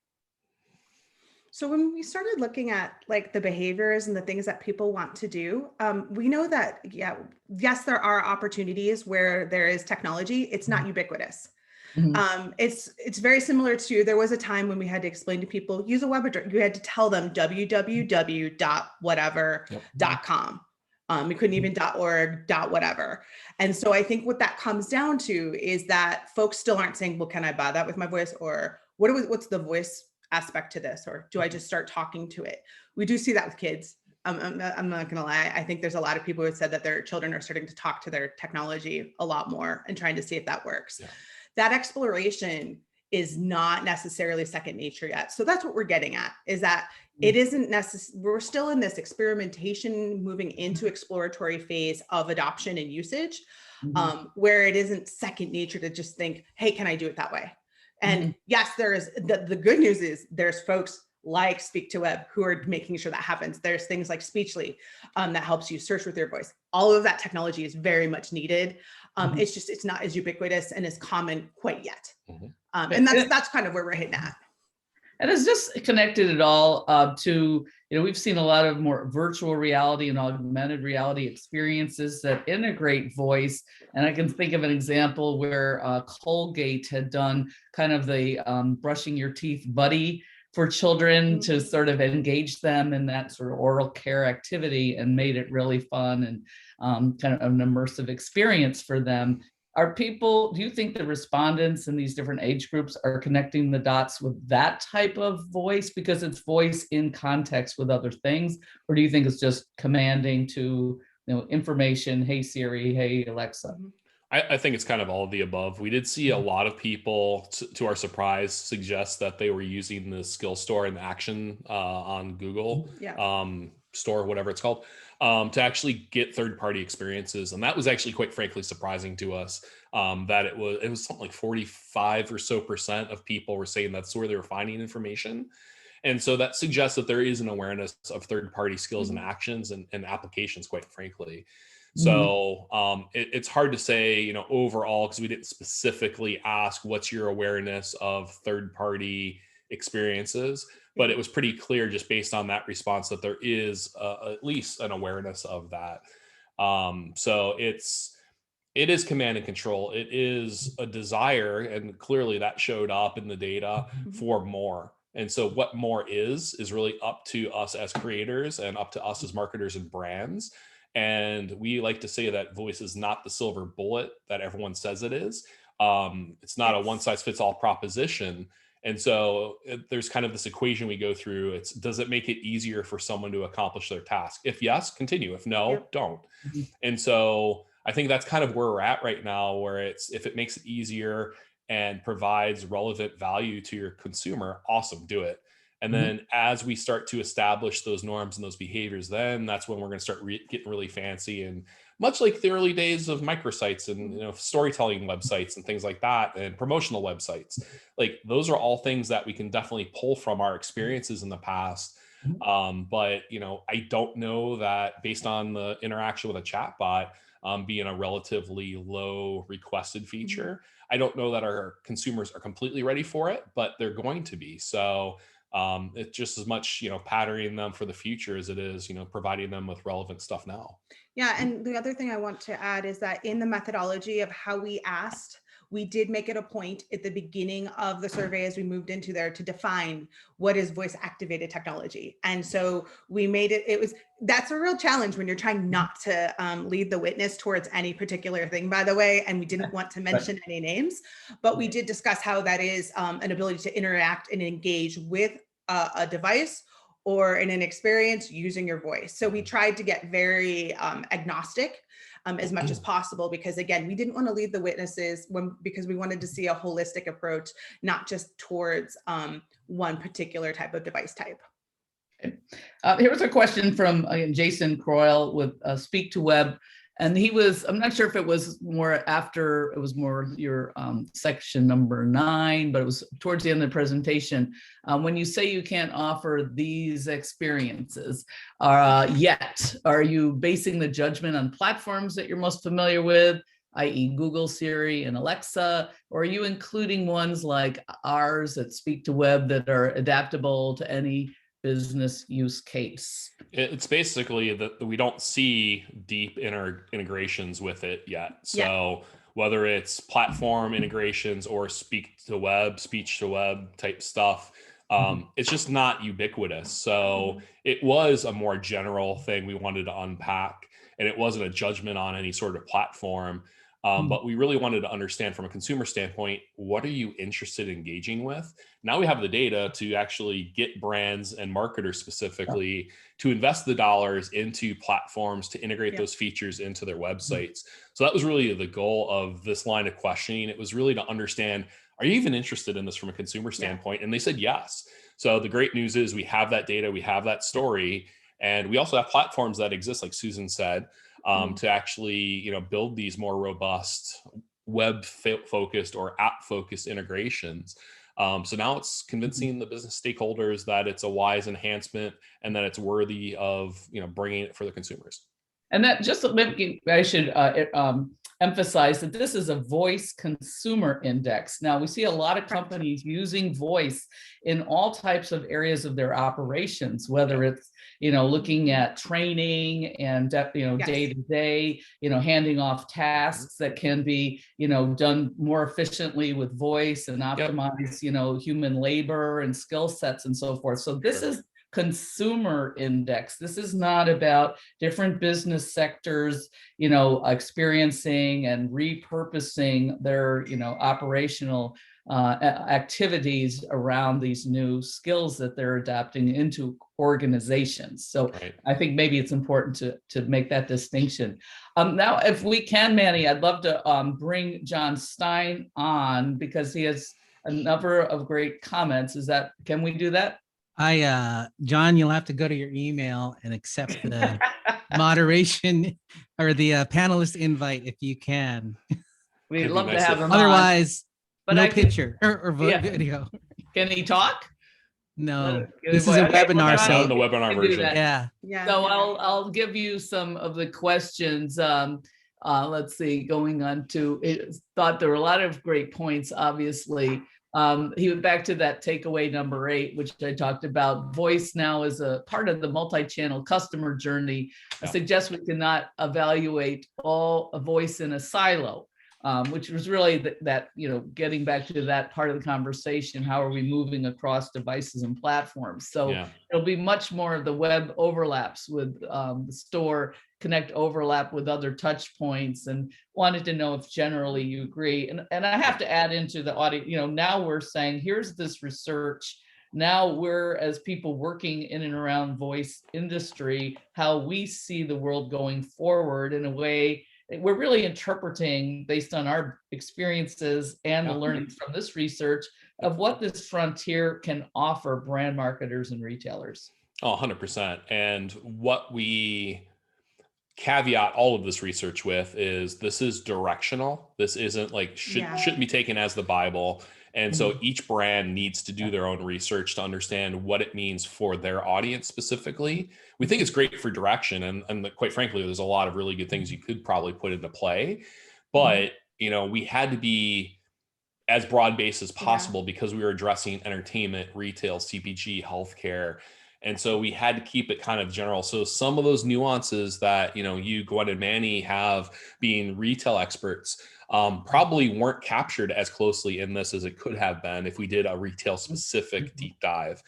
So when we started looking at like the behaviors and the things that people want to do, we know that, yes, there are opportunities where there is technology. It's not ubiquitous. It's very similar to, there was a time when we had to explain to people, use a web address. You had to tell them www.whatever.com. We couldn't even .org, .whatever. And so I think what that comes down to is that folks still aren't saying, well, can I buy that with my voice? Or what's the voice aspect to this? Or do I just start talking to it? We do see that with kids. I'm not gonna lie. I think there's a lot of people who have said that their children are starting to talk to their technology a lot more and trying to see if that works. Yeah. That exploration is not necessarily second nature yet. So that's what we're getting at, is that it isn't necessary. We're still in this experimentation, moving into exploratory phase of adoption and usage, where it isn't second nature to just think, hey, can I do it that way? And yes, there is the good news is there's folks like Speak to Web who are making sure that happens. There's things like Speechly that helps you search with your voice. All of that technology is very much needed. It's not as ubiquitous and as common quite yet. And that's kind of where we're hitting at. And it's just connected at all to, we've seen a lot of more virtual reality and augmented reality experiences that integrate voice. And I can think of an example where Colgate had done kind of the brushing your teeth buddy for children to sort of engage them in that sort of oral care activity, and made it really fun and kind of an immersive experience for them. Do you think the respondents in these different age groups are connecting the dots with that type of voice because it's voice in context with other things? Or do you think it's just commanding to, information, hey Siri, hey Alexa? I think it's kind of all of the above. We did see a lot of people, to our surprise, suggest that they were using the skill store and action on Google store, whatever it's called, to actually get third-party experiences. And that was actually quite frankly surprising to us, that it was something like 45% or so of people were saying that's where they were finding information. And so that suggests that there is an awareness of third-party skills and actions and applications, quite frankly. So it's hard to say, overall, because we didn't specifically ask what's your awareness of third-party experiences, but it was pretty clear just based on that response that there is at least an awareness of that. So it is command and control. It is a desire, and clearly that showed up in the data for more. And so what more is really up to us as creators and up to us as marketers and brands. And we like to say that voice is not the silver bullet that everyone says it is. It's not a one size fits all proposition. And so there's kind of this equation we go through. Does it make it easier for someone to accomplish their task? If yes, continue. If no, don't. And so I think that's kind of where we're at right now, where if it makes it easier and provides relevant value to your consumer, awesome, do it. And then as we start to establish those norms and those behaviors, then that's when we're going to start getting really fancy. And much like the early days of microsites and storytelling websites and things like that, and promotional websites, like those are all things that we can definitely pull from our experiences in the past. But I don't know that based on the interaction with a chatbot being a relatively low requested feature, I don't know that our consumers are completely ready for it, but they're going to be. So it's just as much, patterning them for the future as it is, providing them with relevant stuff now. Yeah. And the other thing I want to add is that in the methodology of how we asked, we did make it a point at the beginning of the survey as we moved into there to define what is voice activated technology. And so we made that's a real challenge when you're trying not to lead the witness towards any particular thing, by the way. And we didn't want to mention any names, but we did discuss how that is an ability to interact and engage with a device or in an experience using your voice. So we tried to get very agnostic as much as possible, because again, we didn't want to lead the witnesses because we wanted to see a holistic approach, not just towards one particular type of device type. Here was a question from Jason Croyle with Speak to Web. And I'm not sure if it was more after, it was more your section number 9, but it was towards the end of the presentation. When you say you can't offer these experiences yet, are you basing the judgment on platforms that you're most familiar with, i.e. Google, Siri, and Alexa, or are you including ones like ours that Speak to Web that are adaptable to any business use case? It's basically that we don't see deep integrations with it yet. So whether it's platform integrations or speech to web type stuff, it's just not ubiquitous. So it was a more general thing we wanted to unpack, and it wasn't a judgment on any sort of platform. But we really wanted to understand from a consumer standpoint, what are you interested in engaging with? Now we have the data to actually get brands and marketers specifically to invest the dollars into platforms to integrate those features into their websites. So that was really the goal of this line of questioning. It was really to understand, are you even interested in this from a consumer standpoint? And they said yes. So the great news is we have that data, we have that story, and we also have platforms that exist, like Susan said, to actually, build these more robust web focused or app focused integrations. So now it's convincing the business stakeholders that it's a wise enhancement and that it's worthy of, bringing it for the consumers. And that just, I should emphasize that this is a voice consumer index. Now we see a lot of companies using voice in all types of areas of their operations, whether it's, looking at training and, day to day, handing off tasks that can be, done more efficiently with voice and optimize, human labor and skill sets and so forth. So this is consumer index. This is not about different business sectors, experiencing and repurposing their, operational activities around these new skills that they're adapting into organizations. So I think maybe it's important to make that distinction. Now, if we can, Manny, I'd love to bring Jon Stine on because he has a number of great comments. Can we do that? John, you'll have to go to your email and accept the moderation or the panelist invite if you can. We'd love to have him Otherwise, but no picture or video. Can he talk? No, this is a webinar. So the webinar version. Yeah. So I'll give you some of the questions. Let's see, going on to, thought there were a lot of great points, obviously. He went back to that takeaway number 8, which I talked about. Voice now is a part of the multi-channel customer journey. I suggest we cannot evaluate all a voice in a silo, which was really that, getting back to that part of the conversation, how are we moving across devices and platforms? So it'll be much more of the web overlaps with the store, connect overlap with other touch points, and wanted to know if generally you agree. And I have to add into the audience, now we're saying, here's this research. Now we're, as people working in and around voice industry, how we see the world going forward in a way that we're really interpreting based on our experiences and the learnings from this research of what this frontier can offer brand marketers and retailers. Oh, 100%. And what we caveat all of this research with is this is directional. This isn't like shouldn't be taken as the Bible. And so each brand needs to do their own research to understand what it means for their audience specifically. We think it's great for direction. And quite frankly, there's a lot of really good things you could probably put into play. But, we had to be as broad-based as possible because we were addressing entertainment, retail, CPG, healthcare. And so we had to keep it kind of general. So some of those nuances that, you, Gwen, and Manny have being retail experts probably weren't captured as closely in this as it could have been if we did a retail specific deep dive.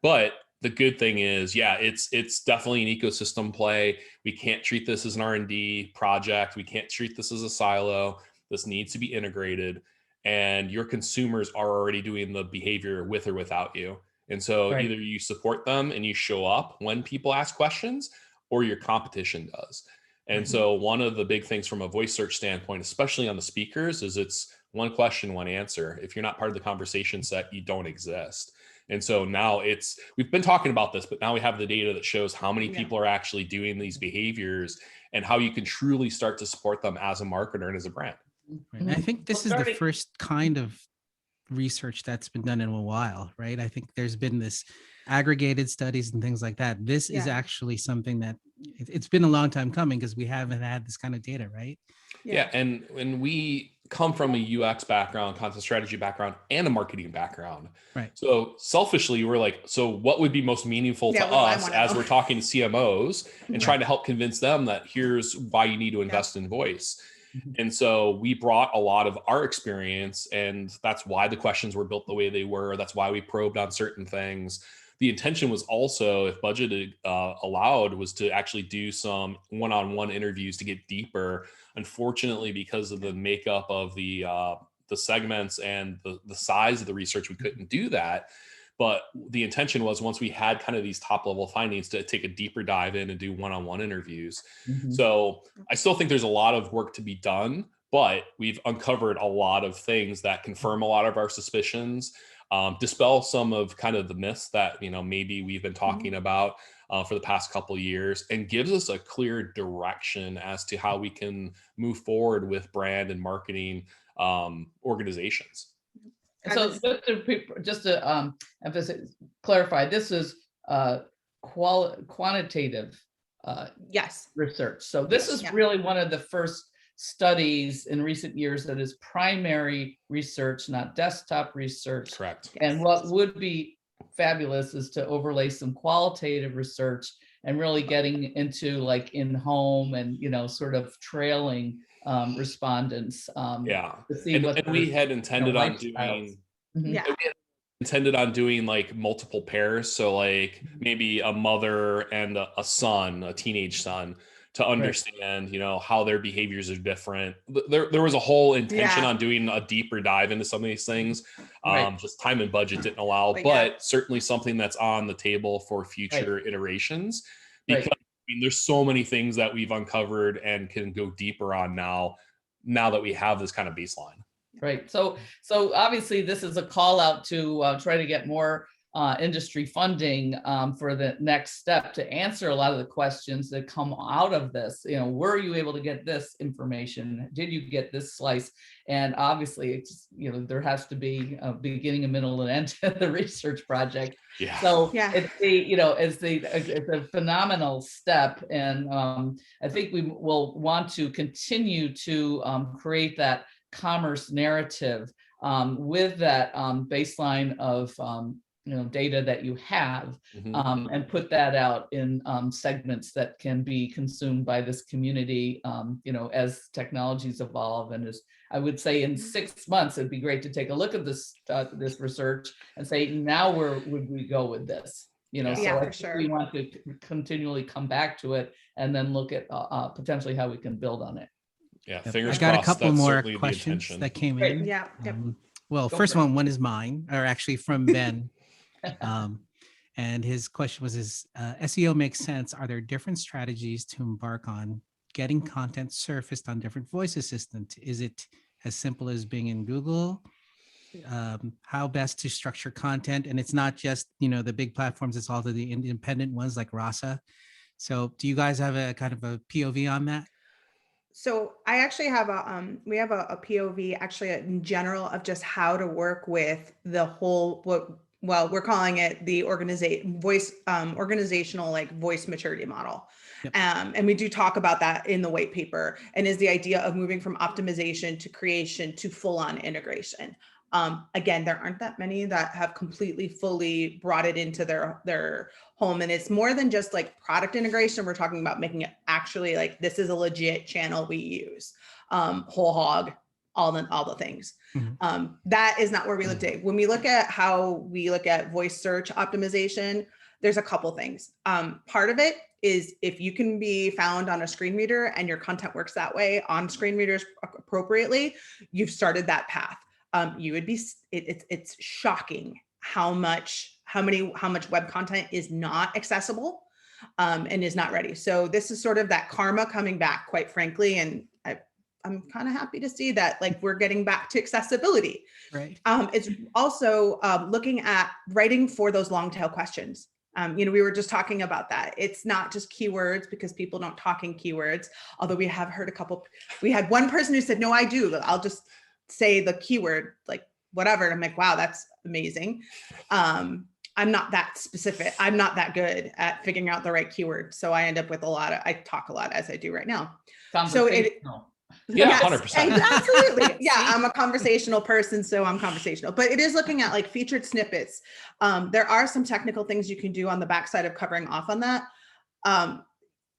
But the good thing is, it's definitely an ecosystem play. We can't treat this as an R&D project. We can't treat this as a silo. This needs to be integrated. And your consumers are already doing the behavior with or without you. And so Right. either you support them and you show up when people ask questions, or your competition does. And Right. so one of the big things from a voice search standpoint, especially on the speakers, is it's one question, one answer. If you're not part of the conversation set, you don't exist. And so now we've been talking about this, but now we have the data that shows how many Yeah. people are actually doing these behaviors and how you can truly start to support them as a marketer and as a brand. Right. And I think this is the starting- first kind of research that's been done in a while, right? I think there's been this aggregated studies and things like that. This is Yeah. actually something that it's been a long time coming because we haven't had this kind of data, right? Yeah. And when we come from a UX background, content strategy background, and a marketing background. Right. So selfishly, we're like, so what would be most meaningful Yeah, to what do I us wanna as know? we're talking to CMOs and Right. trying to help convince them that here's why you need to invest in voice. Mhm. And so we brought a lot of our experience, and that's why the questions were built the way they were. That's why we probed on certain things. The intention was also, if budget allowed, was to actually do some one-on-one interviews to get deeper. Unfortunately, because of the makeup of the segments and the size of the research, we couldn't do that. But the intention was, once we had kind of these top level findings, to take a deeper dive in and do one-on-one interviews. Mhm. So I still think there's a lot of work to be done, but we've uncovered a lot of things that confirm a lot of our suspicions, dispel some of kind of the myths that, maybe we've been talking about for the past couple of years, and gives us a clear direction as to how we can move forward with brand and marketing organizations. So just to emphasize, clarify, this is quantitative Yes. research. So this Yes. is Yeah. really one of the first studies in recent years that is primary research, not desktop research. Correct. And what would be fabulous is to overlay some qualitative research and really getting into like in-home and, sort of trailing respondents. Yeah. To see And what we their, had intended on lifestyles. doing Mhm. Yeah. we had intended on doing like multiple pairs, so like maybe a mother and a son, a teenage son, to understand how their behaviors are different. There was a whole intention Yeah. on doing a deeper dive into some of these things. Right. Just time and budget didn't allow, But but yeah. certainly something that's on the table for future iterations, Right. because there's so many things that we've uncovered and can go deeper on now that we have this kind of baseline. Right. So obviously this is a call out to try to get more industry funding for the next step to answer a lot of the questions that come out of this. Were you able to get this information? Did you get this slice? And obviously, it's, there has to be a beginning, a middle, and end to the research project. Yeah. So Yeah. it's a phenomenal step, and I think we will want to continue to create that commerce narrative with that baseline of data that you have, Mhm. and put that out in segments that can be consumed by this community as technologies evolve. And as I would say, in 6 months it'd be great to take a look at this research and say, now where would we go with this? Yeah. So Yeah, I for think sure. we want to continually come back to it and then look at potentially how we can build on it. Yeah, Yep. fingers I got a crossed. couple That's more certainly the questions intention. that came Great. in. Yeah. Yep. Well, Go first for it. one is mine, or actually from Ben. And his question was, is SEO makes sense? Are there different strategies to embark on getting content surfaced on different voice assistant? Is it as simple as being in Google? How best to structure content? And it's not just, the big platforms, it's also the independent ones like Rasa. So do you guys have a kind of a POV on that? So I actually have we have a POV actually in general of just how to work with the whole, we're calling it the organizational like voice maturity model. Yep. And we do talk about that in the white paper, and is the idea of moving from optimization to creation to full on integration. Again, there aren't that many that have completely fully brought it into their home. And it's more than just like product integration. We're talking about making it actually like, this is a legit channel we use, whole hog, all the things. Mhm. That is not where we look today. When we look at how we look at voice search optimization, there's a couple things. Part of it is if you can be found on a screen reader and your content works that way on screen readers appropriately, you've started that path. You would be, it's shocking how how much web content is not accessible and is not ready. So this is sort of that karma coming back, quite frankly. And I'm kind of happy to see that like we're getting back to accessibility. Right. It's also looking at writing for those long tail questions. We were just talking about that. It's not just keywords because people don't talk in keywords, although we have heard we had one person who said, no, I do. I'll just say the keyword, like whatever. And I'm like, wow, that's amazing. I'm not that specific. I'm not that good at figuring out the right keyword. So I end up with I talk a lot as I do right now. So yeah, yes, 100%. Absolutely. Yeah, I'm a conversational person, so I'm conversational. But it is looking at like featured snippets. There are some technical things you can do on the backside of covering off on that.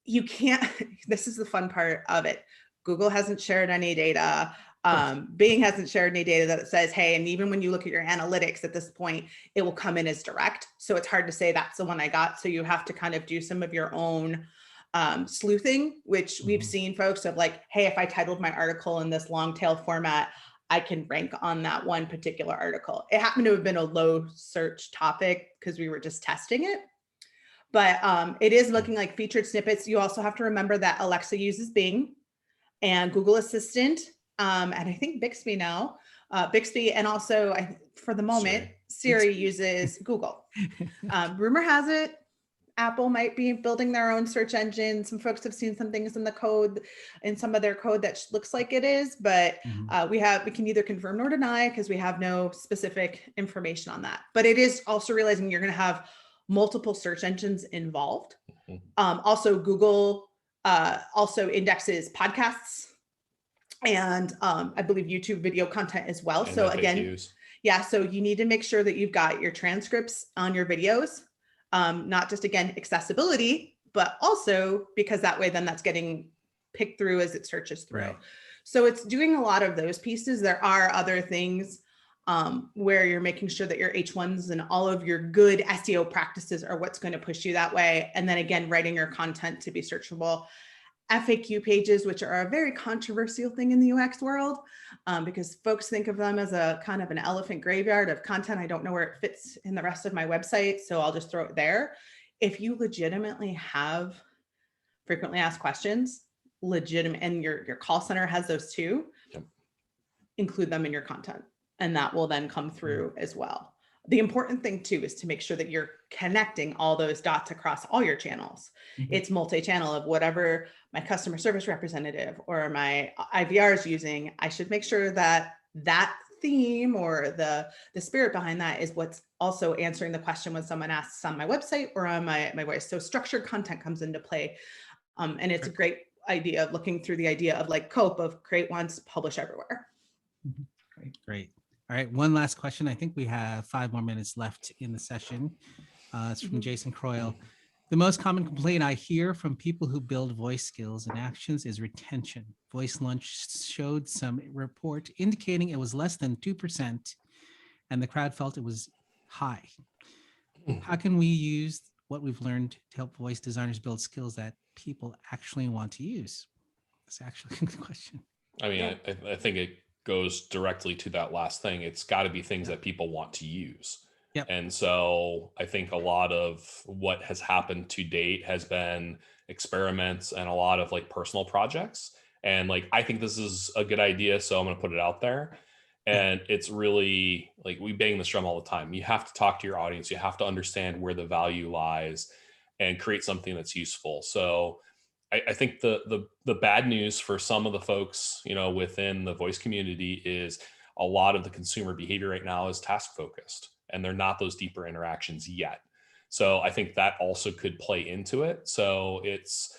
You can't, this is the fun part of it. Google hasn't shared any data. Bing hasn't shared any data that says, hey, and even when you look at your analytics at this point, it will come in as direct. So it's hard to say that's the one I got. So you have to kind of do some of your own sleuthing, which we've seen folks of like, hey, if I titled my article in this long tail format, I can rank on that one particular article. It happened to have been a low search topic because we were just testing it. But it is looking like featured snippets. You also have to remember that Alexa uses Bing and Google Assistant, and I think Bixby now, Bixby, and also for the moment, Siri uses Google. Rumor has it, Apple might be building their own search engine. Some folks have seen some things in the code, in some of their code that looks like it is, but we can neither confirm nor deny because we have no specific information on that. But it is also realizing you're going to have multiple search engines involved. Also, Google also indexes podcasts and I believe YouTube video content as well. And so again, yeah, so you need to make sure that you've got your transcripts on your videos. Not just, again, accessibility, but also because that way, then that's getting picked through as it searches through. Right. So it's doing a lot of those pieces. There are other things where you're making sure that your H1s and all of your good SEO practices are what's going to push you that way. And then again, writing your content to be searchable. FAQ pages, which are a very controversial thing in the UX world, because folks think of them as a kind of an elephant graveyard of content. I don't know where it fits in the rest of my website, so I'll just throw it there. If you legitimately have frequently asked questions, and your call center has those too, include them in your content, and that will then come through as well. The important thing too is to make sure that you're connecting all those dots across all your channels. It's multi-channel of whatever my customer service representative or my IVR is using. I should make sure that that theme or the spirit behind that is what's also answering the question when someone asks on my website or on my voice. So structured content comes into play. And it's a great idea of looking through the idea of like COPE of create once, publish everywhere. Great. All right, one last question. I think we have 5 more minutes left in the session. It's from Jason Croyle. The most common complaint I hear from people who build voice skills and actions is retention. Voice Lunch showed some report indicating it was less than 2%, and the crowd felt it was high. How can we use what we've learned to help voice designers build skills that people actually want to use? That's actually the question. I mean, I think it goes directly to that last thing. It's got to be things that people want to use. And so I think a lot of what has happened to date has been experiments and a lot of like personal projects. And like, I think this is a good idea, so I'm going to put it out there. And it's really like, we bang this drum all the time. You have to talk to your audience. You have to understand where the value lies and create something that's useful. So I think the bad news for some of the folks, within the voice community is a lot of the consumer behavior right now is task focused, and they're not those deeper interactions yet. So I think that also could play into it. So it's,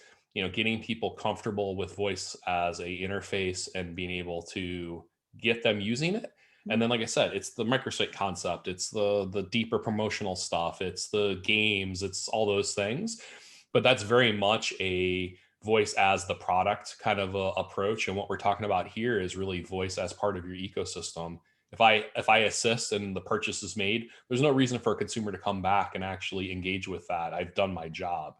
getting people comfortable with voice as a interface and being able to get them using it. And then, like I said, it's the microsite concept. It's the deeper promotional stuff. It's the games. It's all those things. But that's very much a voice as the product kind of a approach. And what we're talking about here is really voice as part of your ecosystem. If I assist and the purchase is made, there's no reason for a consumer to come back and actually engage with that. I've done my job.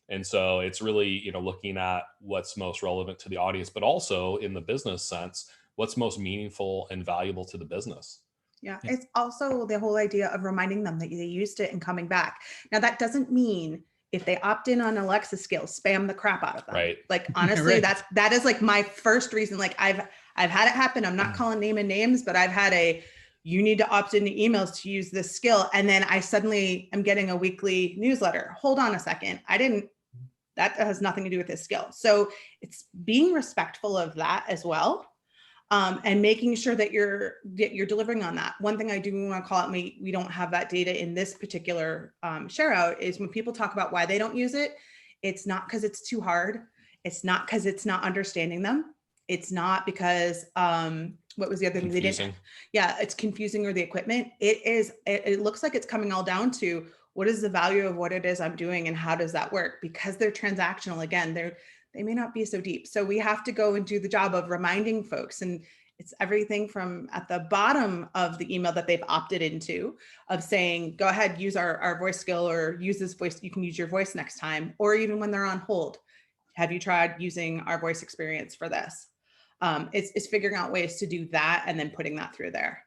And so it's really, looking at what's most relevant to the audience, but also in the business sense, what's most meaningful and valuable to the business. Yeah, Yeah. it's also the whole idea of reminding them that they used it and coming back. Now, that doesn't mean if they opt in on Alexa skills, spam the crap out of them. Right. Like, honestly, Right. that is like my first reason. Like, I've had it happen. I'm not calling names, but I've had you need to opt into emails to use this skill. And then I suddenly am getting a weekly newsletter. Hold on a second. That has nothing to do with this skill. So it's being respectful of that as well. And making sure that you're delivering on that. One thing I do want to call out, we don't have that data in this particular share out, is when people talk about why they don't use it, it's not because it's too hard. It's not because it's not understanding them. It's not because what was the other thing they didn't? Yeah, it's confusing, or the equipment. It looks like it's coming all down to what is the value of what it is I'm doing and how does that work? Because they're transactional. Again, they may not be so deep. So we have to go and do the job of reminding folks. And it's everything from at the bottom of the email that they've opted into, of saying, go ahead, use our voice skill, or use this voice. You can use your voice next time. Or even when they're on hold, have you tried using our voice experience for this? It's figuring out ways to do that and then putting that through there.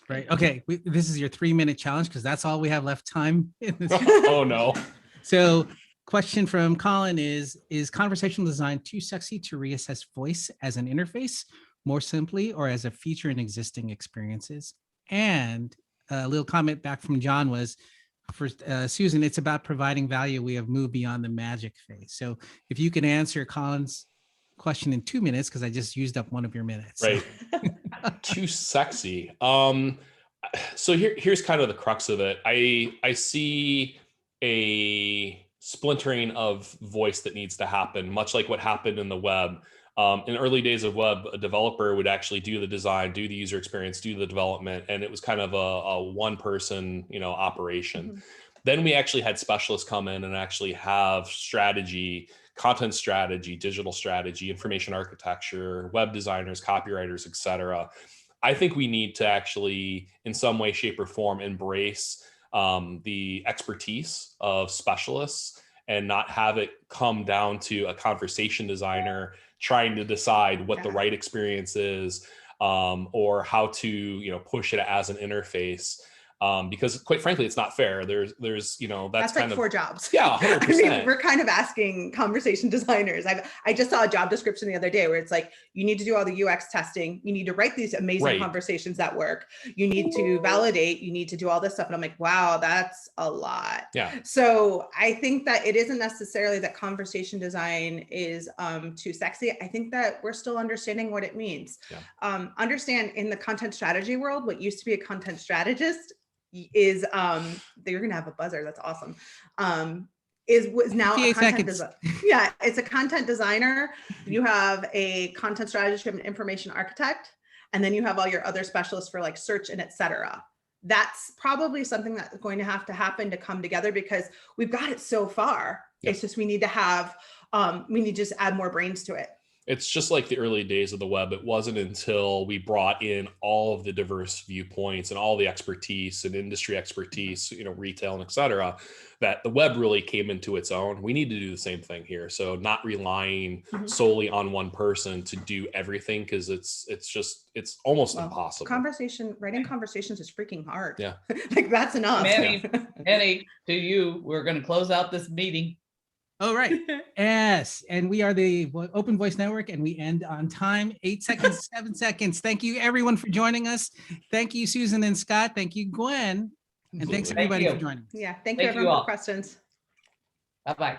Right. Okay. This is your 3-minute challenge, because that's all we have left time in this. Oh no. So, question from Colin is conversational design too sexy to reassess voice as an interface more simply, or as a feature in existing experiences? And a little comment back from John was, for Susan, it's about providing value. We have moved beyond the magic phase. So if you can answer Colin's question in 2 minutes, because I just used up one of your minutes. Right. Too sexy. So here's kind of the crux of it. I see a splintering of voice that needs to happen, much like what happened in the web. In early days of web, a developer would actually do the design, do the user experience, do the development, and it was kind of a one-person, operation. Mm-hmm. Then we actually had specialists come in and actually have strategy, content strategy, digital strategy, information architecture, web designers, copywriters, et cetera. I think we need to actually, in some way, shape, or form, embrace the expertise of specialists and not have it come down to a conversation designer trying to decide what the right experience is, or how to, push it as an interface. Because quite frankly, it's not fair. There's that's like kind of 4 jobs. Yeah, 100%. I mean, we're kind of asking conversation designers. I just saw a job description the other day where it's like, you need to do all the UX testing. You need to write these amazing conversations that work. You need to validate. You need to do all this stuff. And I'm like, wow, that's a lot. Yeah. So I think that it isn't necessarily that conversation design is too sexy. I think that we're still understanding what it means. Yeah. Understand, in the content strategy world, what used to be a content strategist is you're gonna have a buzzer. That's awesome. Was now a content designer. Yeah, it's a content designer. You have a content strategist, an information architect, and then you have all your other specialists for like search and etc. That's probably something that's going to have to happen to come together, because we've got it so far. Yep. It's just we need to have we need to just add more brains to it. It's just like the early days of the web. It wasn't until we brought in all of the diverse viewpoints and all the expertise and industry expertise, retail and et cetera, that the web really came into its own. We need to do the same thing here. So not relying solely on one person to do everything, because it's almost impossible. Writing conversations is freaking hard. Yeah. Like, that's enough. Manny, to you, we're going to close out this meeting. Oh, right. Yes. And we are the Open Voice Network, and we end on time. 8 seconds, 7 seconds. Thank you, everyone, for joining us. Thank you, Susan and Scott. Thank you, Gwen. And thanks, everybody, for joining us. Yeah. Thank you, everyone, for questions. Bye-bye.